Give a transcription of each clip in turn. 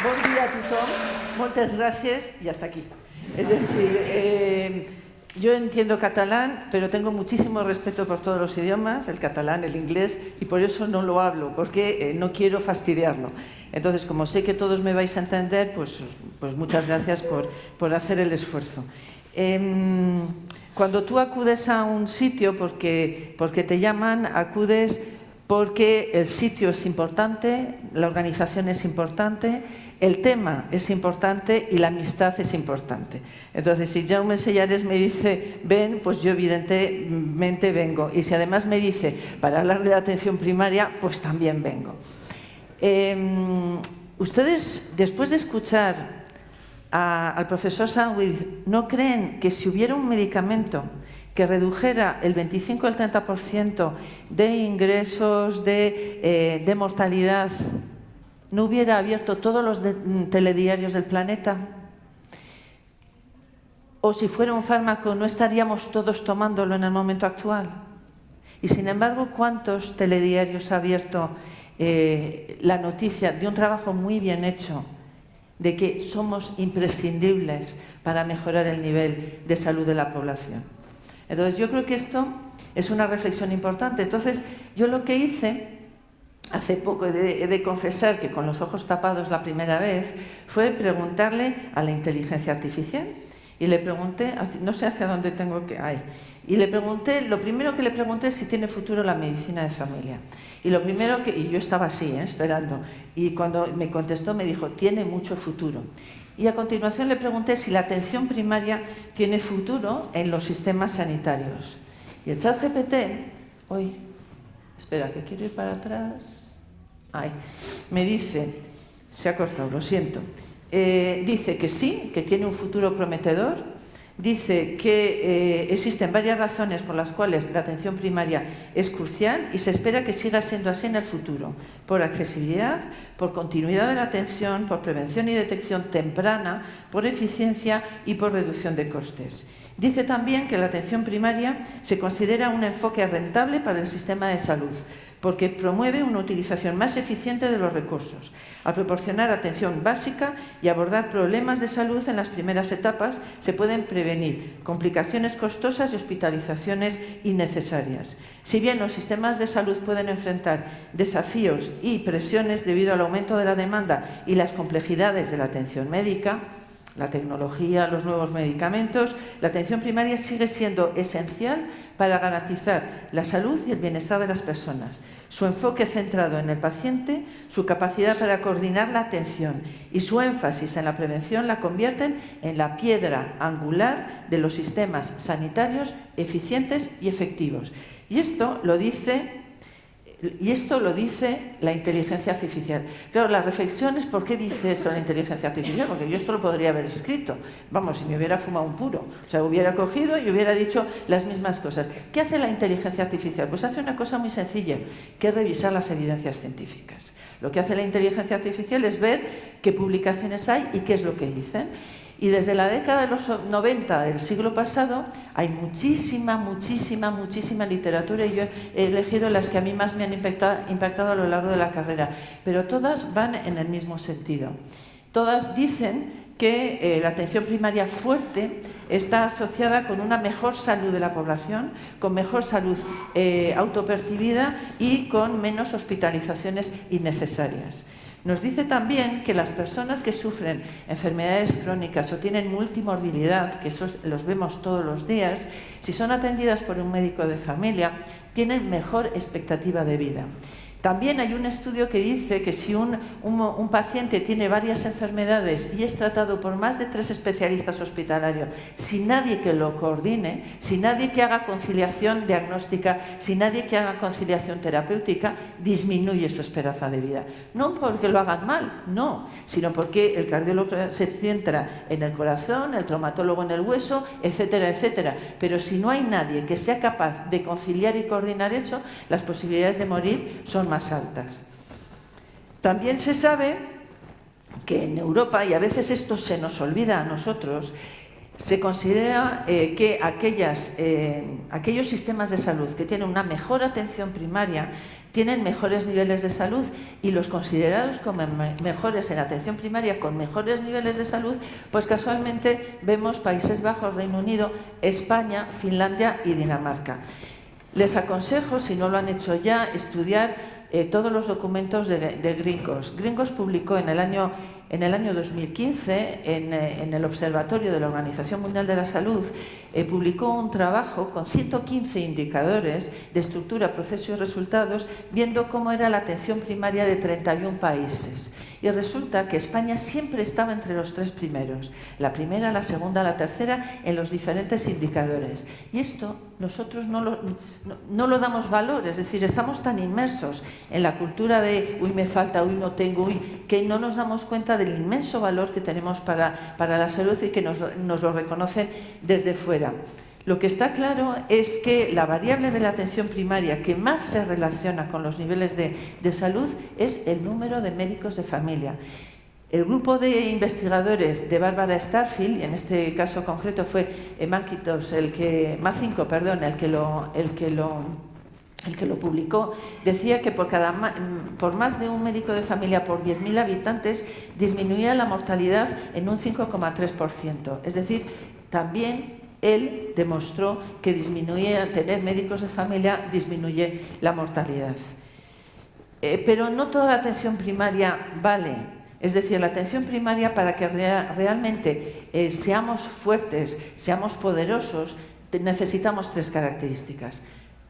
bon dia a tothom, moltes gràcies y hasta aquí. Es decir, yo entiendo catalán, pero tengo muchísimo respeto por todos los idiomas, el catalán, el inglés, y por eso no lo hablo, porque no quiero fastidiarlo. Entonces, como sé que todos me vais a entender, pues muchas gracias por hacer el esfuerzo. Cuando tú acudes a un sitio porque te llaman, acudes porque el sitio es importante, la organización es importante, el tema es importante y la amistad es importante. Entonces, si Jaume Sellares me dice ven, pues yo evidentemente vengo. Y si además me dice para hablar de la atención primaria, pues también vengo. Ustedes, después de escuchar al profesor Sandwich, ¿no creen que si hubiera un medicamento que redujera el 25 al 30% de ingresos, de mortalidad, no hubiera abierto todos los telediarios del planeta? O si fuera un fármaco, ¿no estaríamos todos tomándolo en el momento actual? Y sin embargo, ¿cuántos telediarios ha abierto la noticia de un trabajo muy bien hecho, de que somos imprescindibles para mejorar el nivel de salud de la población? Entonces, yo creo que esto es una reflexión importante. Entonces, yo lo que hice hace poco, he de confesar que con los ojos tapados la primera vez, fue preguntarle a la inteligencia artificial. Y le pregunté, no sé hacia dónde tengo que ir, y le pregunté, lo primero que le pregunté es si tiene futuro la medicina de familia. Y lo primero que, y yo estaba así, esperando, y cuando me contestó me dijo, tiene mucho futuro. Y a continuación le pregunté si la atención primaria tiene futuro en los sistemas sanitarios. Y el ChatGPT, espera, que quiero ir para atrás. Me dice, se ha cortado, lo siento. Dice que sí, que tiene un futuro prometedor. Dice que existen varias razones por las cuales la atención primaria es crucial y se espera que siga siendo así en el futuro, por accesibilidad, por continuidad de la atención, por prevención y detección temprana, por eficiencia y por reducción de costes. Dice también que la atención primaria se considera un enfoque rentable para el sistema de salud, porque promueve una utilización más eficiente de los recursos, al proporcionar atención básica y abordar problemas de salud en las primeras etapas, se pueden prevenir complicaciones costosas y hospitalizaciones innecesarias. Si bien los sistemas de salud pueden enfrentar desafíos y presiones debido al aumento de la demanda y las complejidades de la atención médica, la tecnología, los nuevos medicamentos, la atención primaria sigue siendo esencial para garantizar la salud y el bienestar de las personas. Su enfoque centrado en el paciente, su capacidad para coordinar la atención y su énfasis en la prevención la convierten en la piedra angular de los sistemas sanitarios eficientes y efectivos. Y esto lo dice la inteligencia artificial. Claro, la reflexión es ¿por qué dice esto la inteligencia artificial? Porque yo esto lo podría haber escrito. Vamos, si me hubiera fumado un puro. O sea, hubiera cogido y hubiera dicho las mismas cosas. ¿Qué hace la inteligencia artificial? Pues hace una cosa muy sencilla, que es revisar las evidencias científicas. Lo que hace la inteligencia artificial es ver qué publicaciones hay y qué es lo que dicen. Y desde la década de los 90 del siglo pasado hay muchísima literatura, y yo he elegido las que a mí más me han impactado a lo largo de la carrera, pero todas van en el mismo sentido. Todas dicen que la atención primaria fuerte está asociada con una mejor salud de la población, con mejor salud autopercibida y con menos hospitalizaciones innecesarias. Nos dice también que las personas que sufren enfermedades crónicas o tienen multimorbilidad, que esos los vemos todos los días, si son atendidas por un médico de familia, tienen mejor expectativa de vida. También hay un estudio que dice que si un paciente tiene varias enfermedades y es tratado por más de 3 especialistas hospitalarios, sin nadie que lo coordine, sin nadie que haga conciliación diagnóstica, sin nadie que haga conciliación terapéutica, disminuye su esperanza de vida. No porque lo hagan mal, no, sino porque el cardiólogo se centra en el corazón, el traumatólogo en el hueso, etcétera, etcétera. Pero si no hay nadie que sea capaz de conciliar y coordinar eso, las posibilidades de morir son más altas. También se sabe que en Europa, y a veces esto se nos olvida a nosotros, se considera que aquellos sistemas de salud que tienen una mejor atención primaria tienen mejores niveles de salud, y los considerados como mejores en atención primaria con mejores niveles de salud, pues casualmente vemos Países Bajos, Reino Unido, España, Finlandia y Dinamarca. Les aconsejo, si no lo han hecho ya, estudiar todos los documentos de Gringos. Gringos publicó en el año 2015, en el Observatorio de la Organización Mundial de la Salud, publicó un trabajo con 115 indicadores de estructura, proceso y resultados, viendo cómo era la atención primaria de 31 países. Y resulta que España siempre estaba entre los 3 primeros, la primera, la segunda, la tercera, en los diferentes indicadores. Y esto nosotros no lo damos valor, es decir, estamos tan inmersos en la cultura de uy, me falta, uy, no tengo, uy, que no nos damos cuenta del inmenso valor que tenemos para la salud y que nos lo reconocen desde fuera. Lo que está claro es que la variable de la atención primaria que más se relaciona con los niveles de salud es el número de médicos de familia. El grupo de investigadores de Barbara Starfield, y en este caso concreto fue Macintosh, el que lo publicó, decía que por más de un médico de familia por 10.000 habitantes disminuía la mortalidad en un 5,3%. Es decir, también él demostró que tener médicos de familia disminuye la mortalidad. Pero no toda la atención primaria vale. Es decir, la atención primaria, para que realmente seamos fuertes, seamos poderosos, necesitamos 3 características: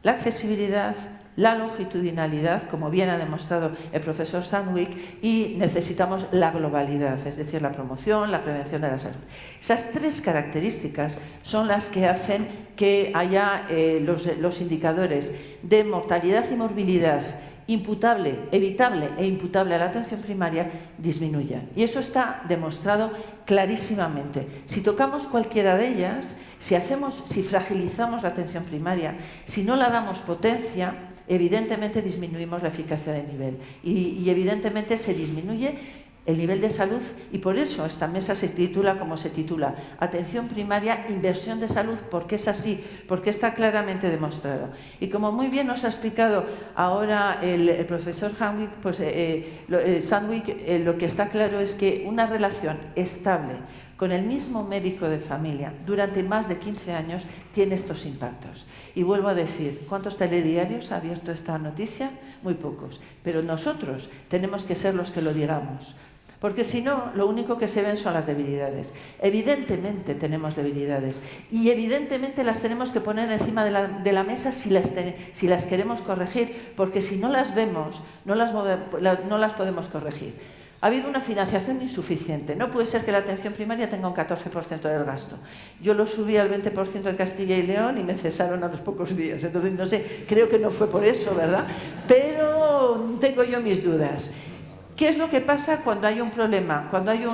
la accesibilidad, la longitudinalidad, como bien ha demostrado el profesor Sandvik, y necesitamos la globalidad, es decir, la promoción, la prevención de la salud. Esas 3 características son las que hacen que haya los indicadores de mortalidad y morbilidad evitable e imputable a la atención primaria disminuyan. Y eso está demostrado clarísimamente. Si tocamos cualquiera de ellas, si fragilizamos la atención primaria, si no la damos potencia, evidentemente disminuimos la eficacia de nivel y evidentemente se disminuye el nivel de salud, y por eso esta mesa se titula como se titula: Atención primaria, inversión de salud, porque es así, porque está claramente demostrado. Y como muy bien nos ha explicado ahora el profesor Sandvik, pues, lo que está claro es que una relación estable con el mismo médico de familia durante más de 15 años tiene estos impactos. Y vuelvo a decir, ¿cuántos telediarios ha abierto esta noticia? Muy pocos. Pero nosotros tenemos que ser los que lo digamos. Porque si no, lo único que se ven son las debilidades. Evidentemente tenemos debilidades y evidentemente las tenemos que poner encima de la mesa si las queremos corregir, porque si no las vemos, no las podemos corregir. Ha habido una financiación insuficiente. No puede ser que la atención primaria tenga un 14% del gasto. Yo lo subí al 20% en Castilla y León y me cesaron a los pocos días. Entonces, no sé, creo que no fue por eso, ¿verdad? Pero tengo yo mis dudas. ¿Qué es lo que pasa cuando hay un problema, cuando hay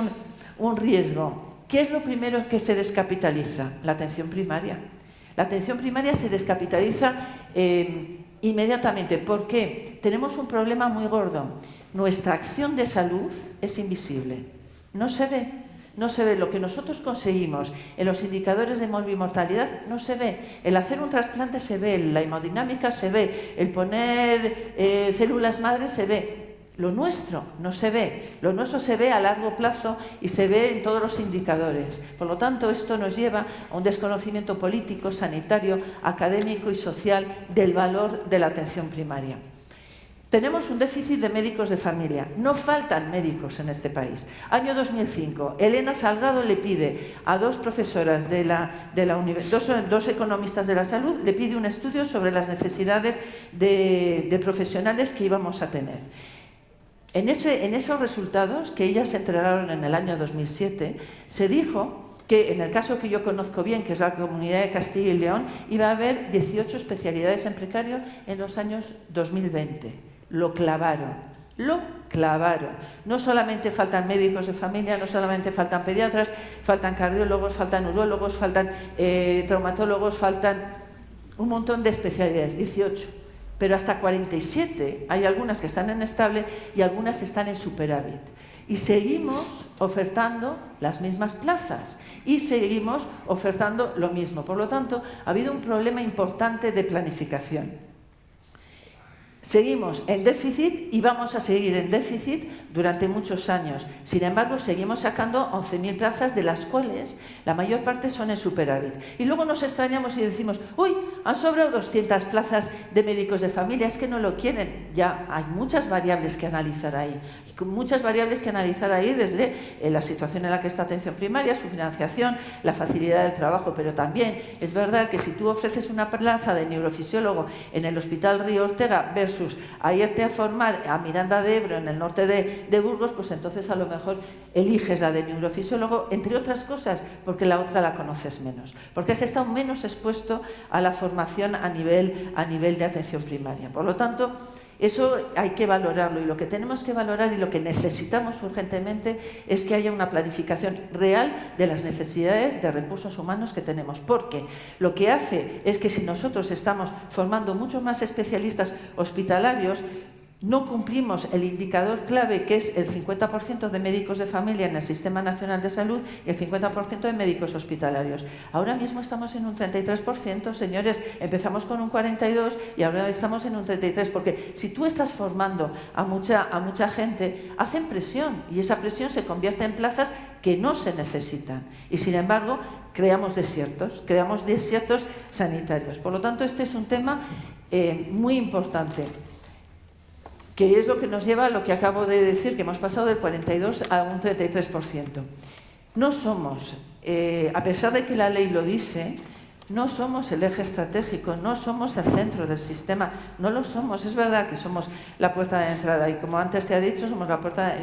un riesgo? ¿Qué es lo primero que se descapitaliza? La atención primaria. La atención primaria se descapitaliza inmediatamente. ¿Por qué? Tenemos un problema muy gordo. Nuestra acción de salud es invisible. No se ve. No se ve. Lo que nosotros conseguimos en los indicadores de morbimortalidad no se ve. El hacer un trasplante se ve, la hemodinámica se ve, el poner células madres se ve. Lo nuestro no se ve, lo nuestro se ve a largo plazo y se ve en todos los indicadores. Por lo tanto, esto nos lleva a un desconocimiento político, sanitario, académico y social del valor de la atención primaria. Tenemos un déficit de médicos de familia. No faltan médicos en este país. Año 2005, Elena Salgado le pide a 2 profesoras dos economistas de la salud, le pide un estudio sobre las necesidades de profesionales que íbamos a tener. En esos resultados, que ellas se entregaron en el año 2007, se dijo que en el caso que yo conozco bien, que es la Comunidad de Castilla y León, iba a haber 18 especialidades en precario en los años 2020. Lo clavaron. No solamente faltan médicos de familia, no solamente faltan pediatras, faltan cardiólogos, faltan urólogos, faltan traumatólogos, faltan un montón de especialidades, 18. Pero hasta 47, hay algunas que están en estable y algunas están en superávit. Y seguimos ofertando las mismas plazas y seguimos ofertando lo mismo. Por lo tanto, ha habido un problema importante de planificación. Seguimos en déficit y vamos a seguir en déficit durante muchos años. Sin embargo, seguimos sacando 11.000 plazas, de las cuales la mayor parte son en superávit. Y luego nos extrañamos y decimos, uy, han sobrado 200 plazas de médicos de familia, es que no lo quieren. Ya hay muchas variables que analizar ahí. Muchas variables que analizar ahí, desde la situación en la que está atención primaria, su financiación, la facilidad del trabajo, pero también es verdad que si tú ofreces una plaza de neurofisiólogo en el Hospital Río Ortega versus a irte a formar a Miranda de Ebro, en el norte de Burgos, pues entonces a lo mejor eliges la de neurofisiólogo, entre otras cosas, porque la otra la conoces menos, porque has estado menos expuesto a la formación a nivel de atención primaria. Por lo tanto, eso hay que valorarlo, y lo que tenemos que valorar y lo que necesitamos urgentemente es que haya una planificación real de las necesidades de recursos humanos que tenemos, porque lo que hace es que si nosotros estamos formando muchos más especialistas hospitalarios, no cumplimos el indicador clave, que es el 50% de médicos de familia en el Sistema Nacional de Salud y el 50% de médicos hospitalarios. Ahora mismo estamos en un 33%, señores, empezamos con un 42% y ahora estamos en un 33%, porque si tú estás formando a mucha gente, hacen presión y esa presión se convierte en plazas que no se necesitan. Y sin embargo, creamos desiertos sanitarios. Por lo tanto, este es un tema muy importante, que es lo que nos lleva a lo que acabo de decir, que hemos pasado del 42% a un 33%. No somos, a pesar de que la ley lo dice, no somos el eje estratégico, no somos el centro del sistema, no lo somos. Es verdad que somos la puerta de entrada y, como antes te he dicho, somos la puerta,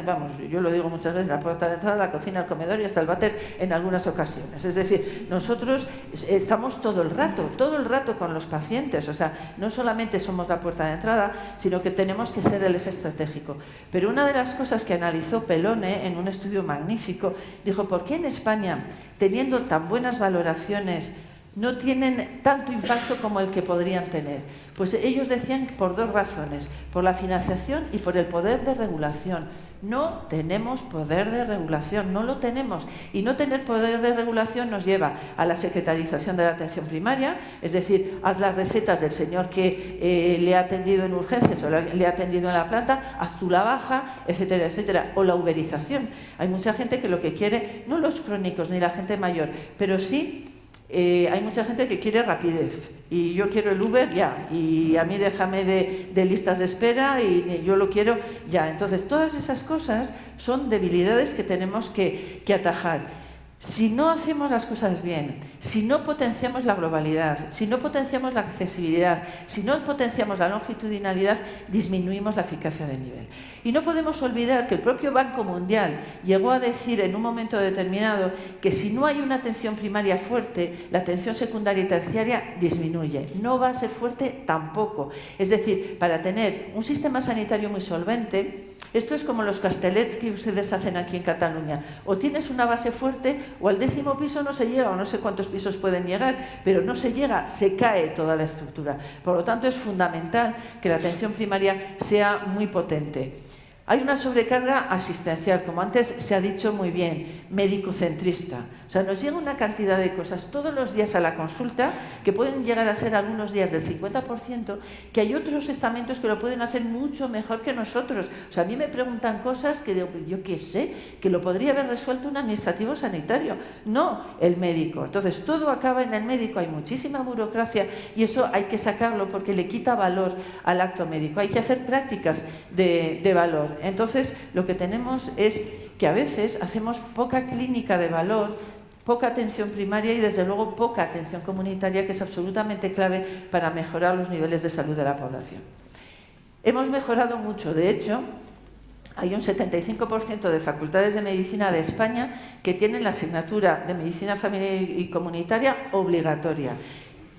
yo lo digo muchas veces, la puerta de entrada, la cocina, el comedor y hasta el váter en algunas ocasiones. Es decir, nosotros estamos todo el rato con los pacientes, o sea, no solamente somos la puerta de entrada, sino que tenemos que ser el eje estratégico. Pero una de las cosas que analizó Pelone en un estudio magnífico, dijo, ¿por qué en España, teniendo tan buenas valoraciones, no tienen tanto impacto como el que podrían tener? Pues ellos decían por dos razones, por la financiación y por el poder de regulación. No tenemos poder de regulación, no lo tenemos. Y no tener poder de regulación nos lleva a la secretarización de la atención primaria, es decir, haz las recetas del señor que le ha atendido en urgencias o le ha atendido en la planta, haz tú la baja, etcétera, etcétera. O la uberización. Hay mucha gente que lo que quiere, no los crónicos ni la gente mayor, pero sí hay mucha gente que quiere rapidez, y yo quiero el Uber ya, y a mí déjame de listas de espera y yo lo quiero ya. Entonces, todas esas cosas son debilidades que tenemos que atajar. Si no hacemos las cosas bien, si no potenciamos la globalidad, si no potenciamos la accesibilidad, si no potenciamos la longitudinalidad, disminuimos la eficacia del nivel. Y no podemos olvidar que el propio Banco Mundial llegó a decir en un momento determinado que si no hay una atención primaria fuerte, la atención secundaria y terciaria disminuye. No va a ser fuerte tampoco. Es decir, para tener un sistema sanitario muy solvente, esto es como los castellets que ustedes hacen aquí en Cataluña. O tienes una base fuerte o al 10º piso no se llega, o no sé cuántos pisos pueden llegar, pero no se llega, se cae toda la estructura. Por lo tanto, es fundamental que la atención primaria sea muy potente. Hay una sobrecarga asistencial, como antes se ha dicho muy bien, médico-centrista. O sea, nos llega una cantidad de cosas todos los días a la consulta, que pueden llegar a ser algunos días del 50%, que hay otros estamentos que lo pueden hacer mucho mejor que nosotros. O sea, a mí me preguntan cosas que digo, yo qué sé, que lo podría haber resuelto un administrativo sanitario, no el médico. Entonces, todo acaba en el médico, hay muchísima burocracia y eso hay que sacarlo porque le quita valor al acto médico. Hay que hacer prácticas de valor. Entonces, lo que tenemos es que a veces hacemos poca clínica de valor, poca atención primaria y, desde luego, poca atención comunitaria, que es absolutamente clave para mejorar los niveles de salud de la población. Hemos mejorado mucho. De hecho, hay un 75% de facultades de medicina de España que tienen la asignatura de medicina familiar y comunitaria obligatoria.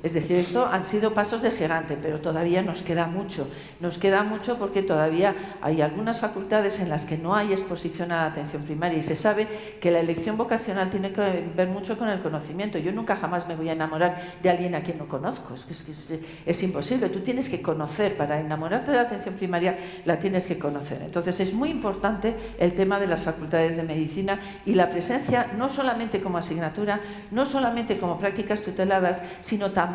Es decir, esto han sido pasos de gigante, pero todavía nos queda mucho. Nos queda mucho porque todavía hay algunas facultades en las que no hay exposición a la atención primaria y se sabe que la elección vocacional tiene que ver mucho con el conocimiento. Yo nunca jamás me voy a enamorar de alguien a quien no conozco. Es imposible. Tú tienes que conocer. Para enamorarte de la atención primaria la tienes que conocer. Entonces es muy importante el tema de las facultades de medicina y la presencia no solamente como asignatura, no solamente como prácticas tuteladas, sino también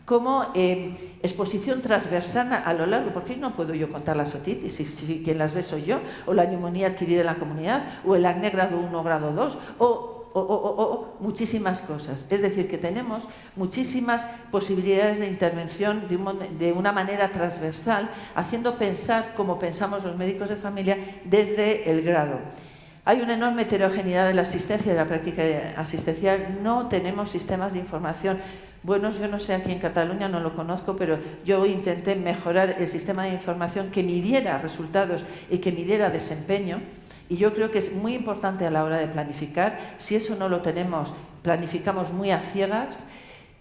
como exposición transversal a lo largo, porque no puedo yo contar las otitis, si quien las ve soy yo, o la neumonía adquirida en la comunidad, o el acné grado 1 grado 2, o muchísimas cosas. Es decir, que tenemos muchísimas posibilidades de intervención de una manera transversal, haciendo pensar como pensamos los médicos de familia desde el grado. Hay una enorme heterogeneidad de la asistencia y de la práctica asistencial. No tenemos sistemas de información buenos. Yo no sé, aquí en Cataluña no lo conozco, pero yo intenté mejorar el sistema de información que midiera resultados y que midiera desempeño. Y yo creo que es muy importante a la hora de planificar. Si eso no lo tenemos, planificamos muy a ciegas.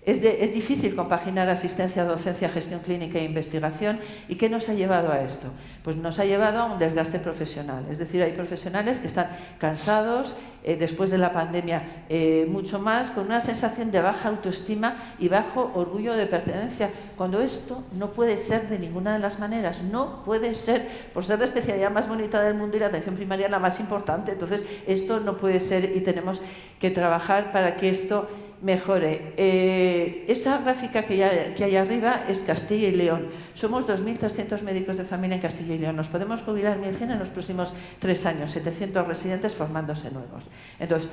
Es difícil compaginar asistencia, docencia, gestión clínica e investigación. ¿Y qué nos ha llevado a esto? Pues nos ha llevado a un desgaste profesional. Es decir, hay profesionales que están cansados, después de la pandemia mucho más, con una sensación de baja autoestima y bajo orgullo de pertenencia, cuando esto no puede ser de ninguna de las maneras. No puede ser, por ser la especialidad más bonita del mundo y la atención primaria la más importante. Entonces, esto no puede ser y tenemos que trabajar para que esto mejore. Esa gráfica que hay arriba es Castilla y León. Somos 2.300 médicos de familia en Castilla y León. Nos podemos jubilar 1.100 en los próximos 3 años, 700 residentes formándose nuevos. Entonces,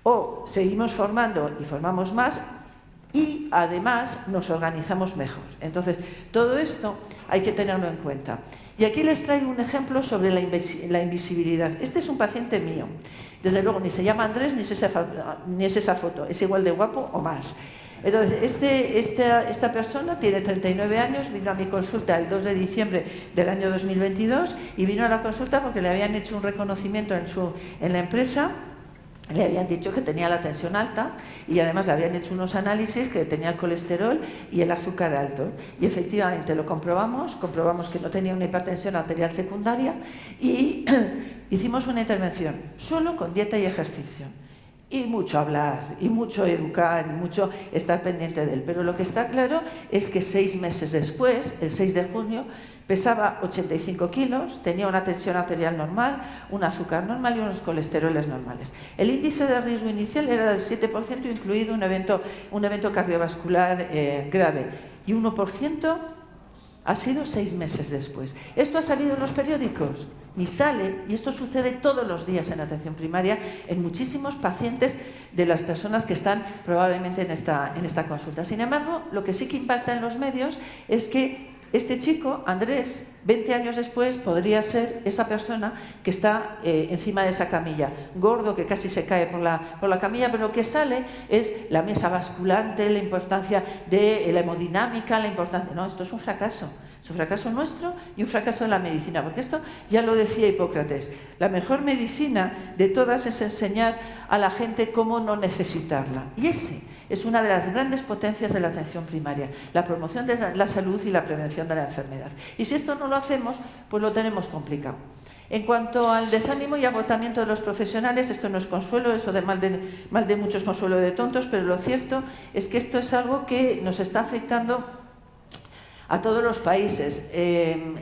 o seguimos formando y formamos más, y además nos organizamos mejor. Entonces, todo esto hay que tenerlo en cuenta. Y aquí les traigo un ejemplo sobre la invisibilidad. Este es un paciente mío. Desde luego, ni se llama Andrés, ni es esa foto. Es igual de guapo o más. Entonces, esta persona tiene 39 años, vino a mi consulta el 2 de diciembre del año 2022 y vino a la consulta porque le habían hecho un reconocimiento en la empresa. Le habían dicho que tenía la tensión alta y además le habían hecho unos análisis que tenía el colesterol y el azúcar alto. Y efectivamente lo comprobamos que no tenía una hipertensión arterial secundaria y hicimos una intervención solo con dieta y ejercicio. Y mucho hablar, y mucho educar, y mucho estar pendiente de él. Pero lo que está claro es que 6 meses después, el 6 de junio, pesaba 85 kilos, tenía una tensión arterial normal, un azúcar normal y unos colesteroles normales. El índice de riesgo inicial era del 7%, incluido un evento cardiovascular grave, y 1% ha sido 6 meses después. ¿Esto ha salido en los periódicos? Ni sale, y esto sucede todos los días en atención primaria en muchísimos pacientes de las personas que están probablemente en esta consulta. Sin embargo, lo que sí que impacta en los medios es que este chico, Andrés, 20 años después, podría ser esa persona que está encima de esa camilla, gordo, que casi se cae por la camilla, pero lo que sale es la mesa basculante, la importancia de la hemodinámica, la importancia... No, esto es un fracaso. Es un fracaso nuestro y un fracaso de la medicina, porque esto ya lo decía Hipócrates. La mejor medicina de todas es enseñar a la gente cómo no necesitarla. Y ese es una de las grandes potencias de la atención primaria, la promoción de la salud y la prevención de la enfermedad. Y si esto no lo hacemos, pues lo tenemos complicado. En cuanto al desánimo y agotamiento de los profesionales, esto no es consuelo, eso de mal de muchos consuelo de tontos, pero lo cierto es que esto es algo que nos está afectando a todos los países.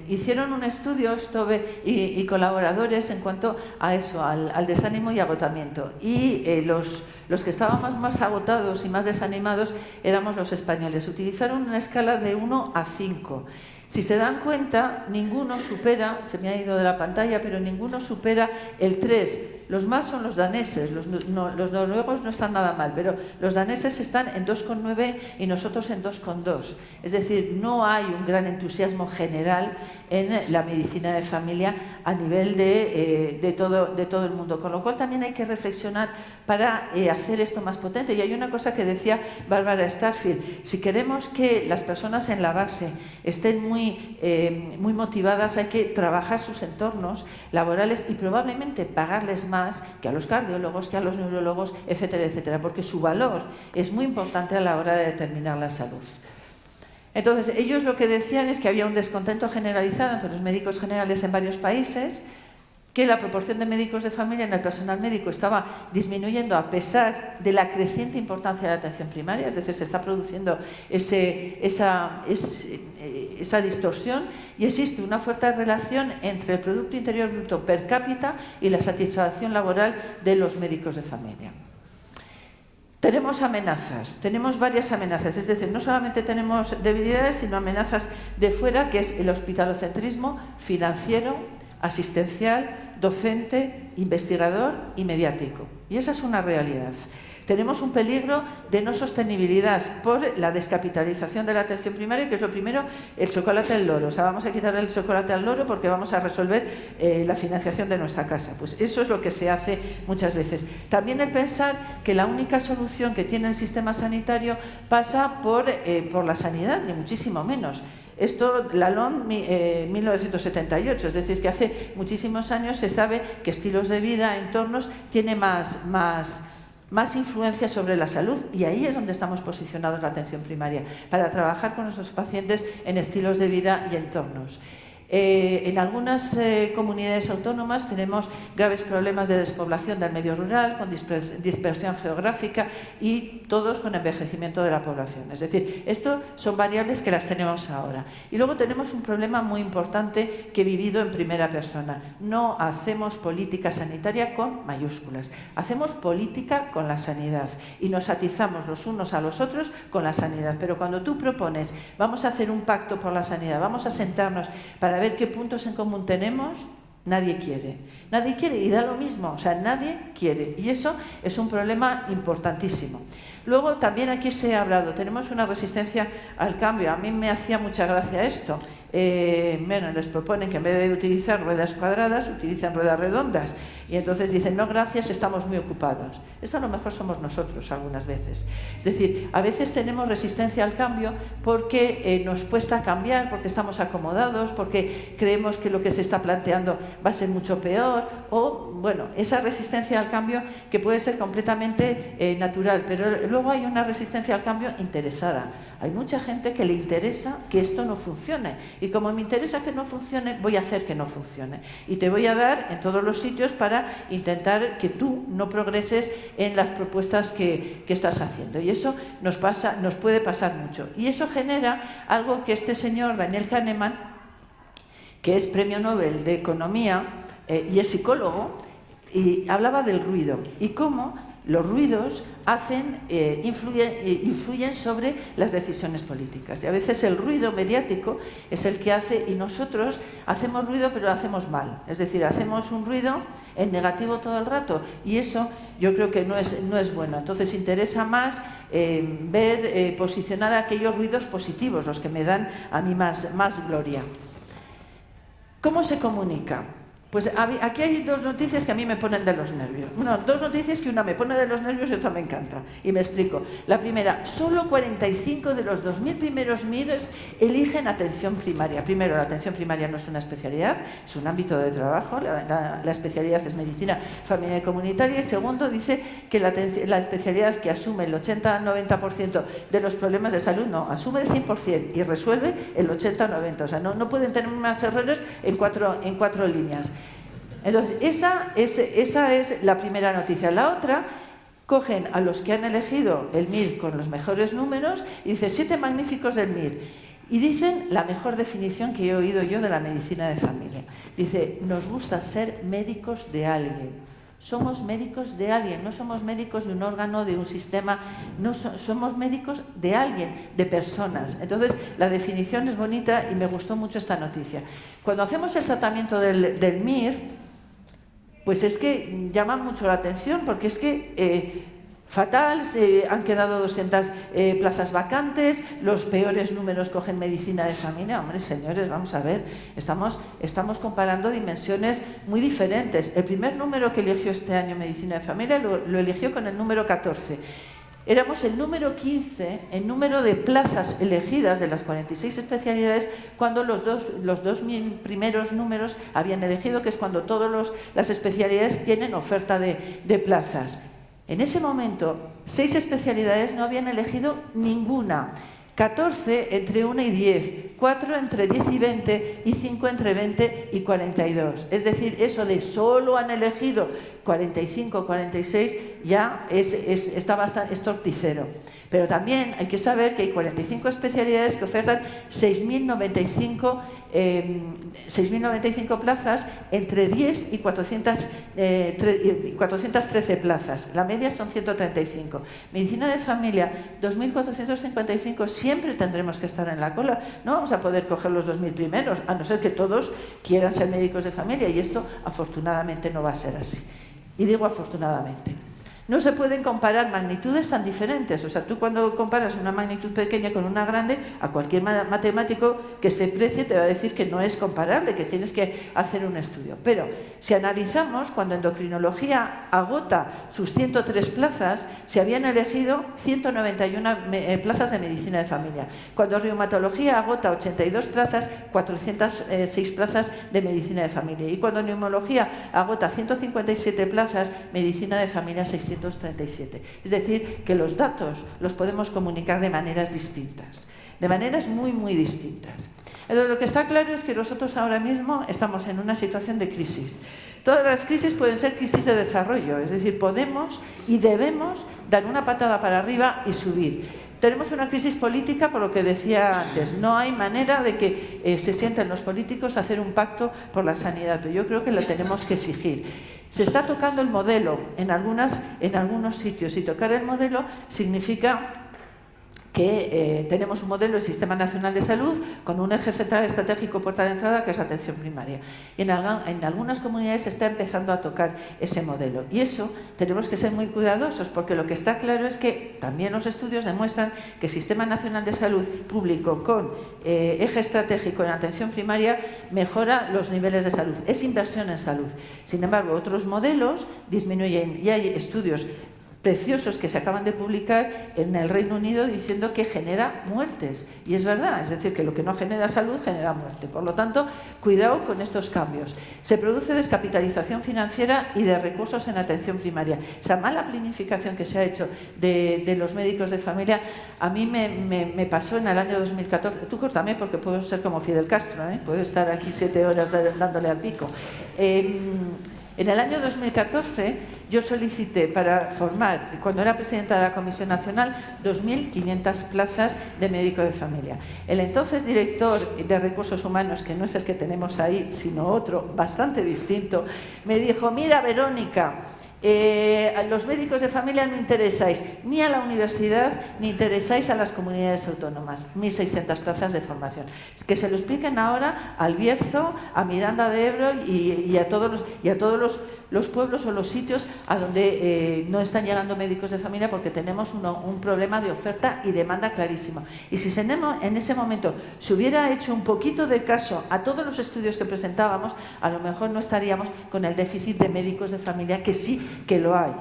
Hicieron un estudio, Stove y colaboradores, en cuanto a eso, al desánimo y agotamiento. Y los que estábamos más agotados y más desanimados éramos los españoles. Utilizaron una escala de 1 a 5. Si se dan cuenta, ninguno supera, se me ha ido de la pantalla, pero ninguno supera el 3. Los más son los daneses, los noruegos no están nada mal, pero los daneses están en 2,9 y nosotros en 2,2. Es decir, no hay un gran entusiasmo general en la medicina de familia a nivel de todo el mundo, con lo cual también hay que reflexionar para hacer esto más potente. Y hay una cosa que decía Barbara Starfield: si queremos que las personas en la base estén muy motivadas, hay que trabajar sus entornos laborales y probablemente pagarles más que a los cardiólogos, que a los neurólogos, etcétera, etcétera, porque su valor es muy importante a la hora de determinar la salud. Entonces, ellos lo que decían es que había un descontento generalizado entre los médicos generales en varios países, que la proporción de médicos de familia en el personal médico estaba disminuyendo a pesar de la creciente importancia de la atención primaria, es decir, se está produciendo esa distorsión, y existe una fuerte relación entre el Producto Interior Bruto per cápita y la satisfacción laboral de los médicos de familia. Tenemos amenazas, tenemos varias amenazas, es decir, no solamente tenemos debilidades, sino amenazas de fuera, que es el hospitalocentrismo financiero, asistencial, docente, investigador y mediático. Y esa es una realidad. Tenemos un peligro de no sostenibilidad por la descapitalización de la atención primaria, que es lo primero, el chocolate al loro. O sea, vamos a quitar el chocolate al loro porque vamos a resolver la financiación de nuestra casa. Pues eso es lo que se hace muchas veces. También el pensar que la única solución que tiene el sistema sanitario pasa por la sanidad, ni muchísimo menos. Esto, la LOM 1978, es decir, que hace muchísimos años se sabe que estilos de vida, entornos, tiene más influencia sobre la salud, y ahí es donde estamos posicionados la atención primaria, para trabajar con nuestros pacientes en estilos de vida y entornos. En algunas comunidades autónomas tenemos graves problemas de despoblación del medio rural, con dispersión geográfica y todos con envejecimiento de la población. Es decir, esto son variables que las tenemos ahora. Y luego tenemos un problema muy importante que he vivido en primera persona. No hacemos política sanitaria con mayúsculas, hacemos política con la sanidad y nos atizamos los unos a los otros con la sanidad. Pero cuando tú propones, vamos a hacer un pacto por la sanidad, vamos a sentarnos para ver qué puntos en común tenemos, nadie quiere. Nadie quiere, y da lo mismo, o sea, nadie quiere. Y eso es un problema importantísimo. Luego, también aquí se ha hablado, tenemos una resistencia al cambio. A mí me hacía mucha gracia esto. Bueno, les proponen que en vez de utilizar ruedas cuadradas, utilicen ruedas redondas. Y entonces dicen, no, gracias, estamos muy ocupados. Esto a lo mejor somos nosotros algunas veces. Es decir, a veces tenemos resistencia al cambio porque nos cuesta cambiar, porque estamos acomodados, porque creemos que lo que se está planteando va a ser mucho peor, o, bueno, esa resistencia al cambio que puede ser completamente natural, pero luego hay una resistencia al cambio interesada. Hay mucha gente que le interesa que esto no funcione, y como me interesa que no funcione, voy a hacer que no funcione. Y te voy a dar en todos los sitios para intentar que tú no progreses en las propuestas que estás haciendo. Y eso nos puede pasar mucho. Y eso genera algo que este señor, Daniel Kahneman, que es Premio Nobel de Economía y es psicólogo, y hablaba del ruido y cómo los ruidos influyen sobre las decisiones políticas. Y a veces el ruido mediático es el que hace, y nosotros hacemos ruido pero lo hacemos mal. Es decir, hacemos un ruido en negativo todo el rato, y eso yo creo que no es bueno. Entonces interesa más posicionar aquellos ruidos positivos, los que me dan a mí más gloria. ¿Cómo se comunica? Pues aquí hay dos noticias que a mí me ponen de los nervios. Bueno, dos noticias que una me pone de los nervios y otra me encanta. Y me explico. La primera, solo 45 de los 2.000 primeros MIRs eligen atención primaria. Primero, la atención primaria no es una especialidad, es un ámbito de trabajo. La especialidad es medicina familiar y comunitaria. Y segundo, dice que la especialidad que asume el 80-90% de los problemas de salud, no, asume el 100% y resuelve el 80-90%. O sea, no pueden tener más errores en cuatro líneas. Entonces, esa es la primera noticia. La otra, cogen a los que han elegido el MIR con los mejores números y dicen 7 magníficos del MIR. Y dicen la mejor definición que he oído yo de la medicina de familia. Dice, nos gusta ser médicos de alguien. Somos médicos de alguien, no somos médicos de un órgano, de un sistema, no somos médicos de alguien, de personas. Entonces, la definición es bonita y me gustó mucho esta noticia. Cuando hacemos el tratamiento del MIR, pues es que llama mucho la atención, porque es que fatal, han quedado 200 plazas vacantes, los peores números cogen medicina de familia. Hombre, señores, vamos a ver, estamos comparando dimensiones muy diferentes. El primer número que eligió este año medicina de familia lo eligió con el número 14. Éramos el número 15 en número de plazas elegidas de las 46 especialidades cuando los dos primeros números habían elegido, que es cuando todas las especialidades tienen oferta de plazas. En ese momento, 6 especialidades no habían elegido ninguna. 14 entre 1 y 10, 4 entre 10 y 20 y 5 entre 20 y 42. Es decir, eso de solo han elegido 45, 46 ya es torticero. Pero también hay que saber que hay 45 especialidades que ofertan 6.095 plazas entre 10 y 413 plazas. La media son 135. Medicina de familia, 2.455. Siempre tendremos que estar en la cola. No vamos a poder coger los 2.000 primeros, a no ser que todos quieran ser médicos de familia, y esto afortunadamente no va a ser así. Y digo afortunadamente. No se pueden comparar magnitudes tan diferentes. O sea, tú cuando comparas una magnitud pequeña con una grande, a cualquier matemático que se precie te va a decir que no es comparable, que tienes que hacer un estudio. Pero si analizamos, cuando endocrinología agota sus 103 plazas, se habían elegido 191 plazas de medicina de familia. Cuando reumatología agota 82 plazas, 406 plazas de medicina de familia. Y cuando neumología agota 157 plazas, medicina de familia 637. Es decir, que los datos los podemos comunicar de maneras distintas, de maneras muy, muy distintas. Entonces, lo que está claro es que nosotros ahora mismo estamos en una situación de crisis. Todas las crisis pueden ser crisis de desarrollo, es decir, podemos y debemos dar una patada para arriba y subir. Tenemos una crisis política, por lo que decía antes. No hay manera de que se sienten los políticos a hacer un pacto por la sanidad, pero yo creo que lo tenemos que exigir. Se está tocando el modelo en algunos sitios, y tocar el modelo significa que tenemos un modelo del Sistema Nacional de Salud con un eje central estratégico puerta de entrada, que es la atención primaria. Y en algunas comunidades se está empezando a tocar ese modelo. Y eso tenemos que ser muy cuidadosos, porque lo que está claro es que también los estudios demuestran que el Sistema Nacional de Salud público con eje estratégico en atención primaria mejora los niveles de salud. Es inversión en salud. Sin embargo, otros modelos disminuyen, y hay estudios preciosos que se acaban de publicar en el Reino Unido diciendo que genera muertes. Y es verdad, es decir, que lo que no genera salud genera muerte. Por lo tanto, cuidado con estos cambios. Se produce descapitalización financiera y de recursos en atención primaria. Esa mala planificación que se ha hecho de los médicos de familia, a mí me pasó en el año 2014. Tú córtame, porque puedo ser como Fidel Castro, puedo estar aquí 7 horas dándole al pico. En el año 2014 yo solicité para formar, cuando era presidenta de la Comisión Nacional, 2.500 plazas de médico de familia. El entonces director de Recursos Humanos, que no es el que tenemos ahí, sino otro, bastante distinto, me dijo: mira, Verónica, a los médicos de familia no interesáis ni a la universidad ni interesáis a las comunidades autónomas. 1.600 plazas de formación. Que se lo expliquen ahora al Bierzo, a Miranda de Ebro y a todos los pueblos o los sitios a donde no están llegando médicos de familia, porque tenemos un problema de oferta y demanda clarísimo. Y si en ese momento se hubiera hecho un poquito de caso a todos los estudios que presentábamos, a lo mejor no estaríamos con el déficit de médicos de familia, que sí que lo hay.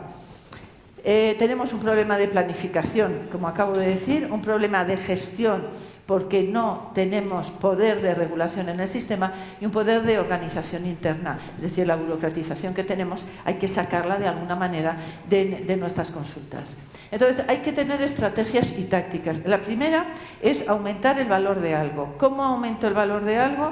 Tenemos un problema de planificación, como acabo de decir, un problema de gestión, porque no tenemos poder de regulación en el sistema, y un poder de organización interna. Es decir, la burocratización que tenemos hay que sacarla de alguna manera de nuestras consultas. Entonces, hay que tener estrategias y tácticas. La primera es aumentar el valor de algo. ¿Cómo aumento el valor de algo?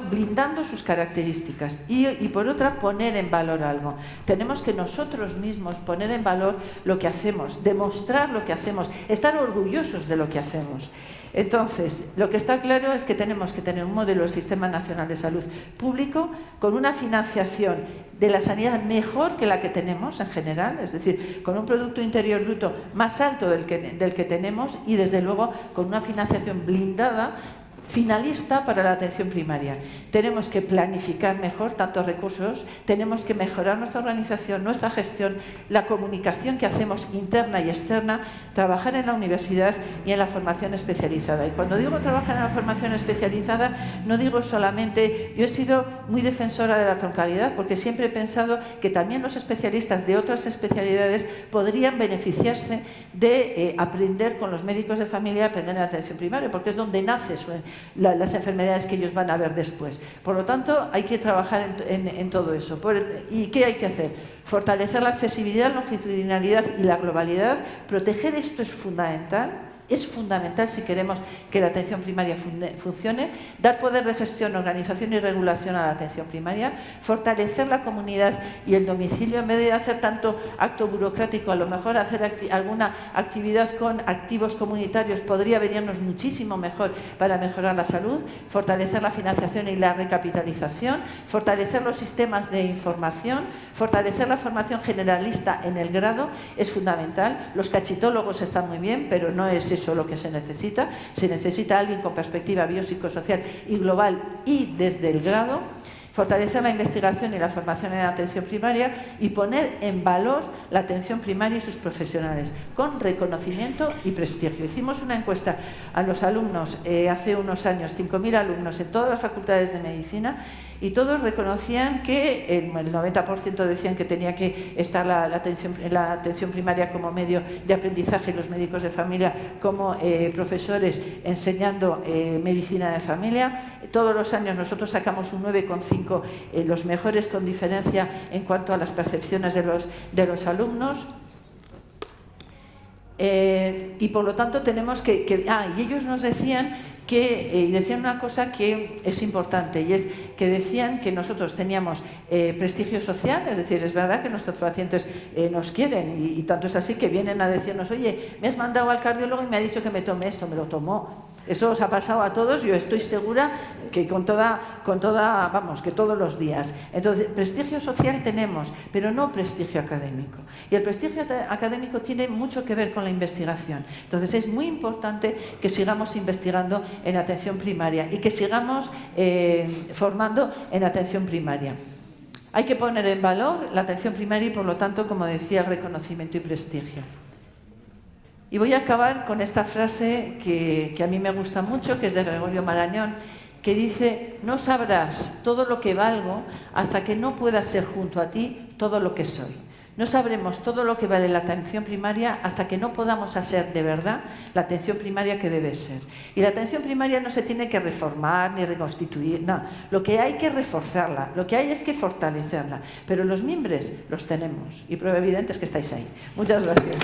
Blindando sus características, y por otra, poner en valor algo. Tenemos que nosotros mismos poner en valor lo que hacemos, demostrar lo que hacemos, estar orgullosos de lo que hacemos. Entonces, lo que está claro es que tenemos que tener un modelo del Sistema Nacional de Salud público con una financiación de la sanidad mejor que la que tenemos en general, es decir, con un Producto Interior Bruto más alto del que tenemos, y desde luego con una financiación blindada finalista para la atención primaria. Tenemos que planificar mejor tantos recursos, tenemos que mejorar nuestra organización, nuestra gestión, la comunicación que hacemos interna y externa, trabajar en la universidad y en la formación especializada. Y cuando digo trabajar en la formación especializada, no digo solamente, yo he sido muy defensora de la troncalidad porque siempre he pensado que también los especialistas de otras especialidades podrían beneficiarse de aprender con los médicos de familia, aprender en la atención primaria, porque es donde nacen las enfermedades que ellos van a ver después. Por lo tanto, hay que trabajar en todo eso. ¿Y qué hay que hacer? Fortalecer la accesibilidad, longitudinalidad y la globalidad. Proteger esto es fundamental. Es fundamental si queremos que la atención primaria funcione, dar poder de gestión, organización y regulación a la atención primaria, fortalecer la comunidad y el domicilio en vez de hacer tanto acto burocrático, a lo mejor hacer alguna actividad con activos comunitarios podría venirnos muchísimo mejor para mejorar la salud, fortalecer la financiación y la recapitalización, fortalecer los sistemas de información, fortalecer la formación generalista en el grado, es fundamental. Los cachitólogos están muy bien, pero no es eso lo que se necesita alguien con perspectiva biopsicosocial y global y desde el grado. Fortalecer la investigación y la formación en la atención primaria y poner en valor la atención primaria y sus profesionales, con reconocimiento y prestigio. Hicimos una encuesta a los alumnos hace unos años, 5.000 alumnos en todas las facultades de medicina, y todos reconocían que el 90% decían que tenía que estar la atención primaria como medio de aprendizaje y los médicos de familia como profesores enseñando medicina de familia. Todos los años nosotros sacamos un 9,5, los mejores con diferencia en cuanto a las percepciones de los alumnos. Y por lo tanto tenemos y ellos nos decían que decían una cosa que es importante, y es que decían que nosotros teníamos prestigio social, es decir, es verdad que nuestros pacientes nos quieren y tanto es así que vienen a decirnos, oye, me has mandado al cardiólogo y me ha dicho que me tome esto, me lo tomó. Eso os ha pasado a todos, yo estoy segura que vamos, que todos los días. Entonces, prestigio social tenemos, pero no prestigio académico. Y el prestigio académico tiene mucho que ver con la investigación. Entonces, es muy importante que sigamos investigando en atención primaria y que sigamos formando en atención primaria. Hay que poner en valor la atención primaria y, por lo tanto, como decía, el reconocimiento y prestigio. Y voy a acabar con esta frase que a mí me gusta mucho, que es de Gregorio Marañón, que dice: no sabrás todo lo que valgo hasta que no pueda ser junto a ti todo lo que soy. No sabremos todo lo que vale la atención primaria hasta que no podamos hacer de verdad la atención primaria que debe ser. Y la atención primaria no se tiene que reformar ni reconstituir, no. Lo que hay que reforzarla, lo que hay es que fortalecerla. Pero los mimbres los tenemos y prueba evidente es que estáis ahí. Muchas gracias.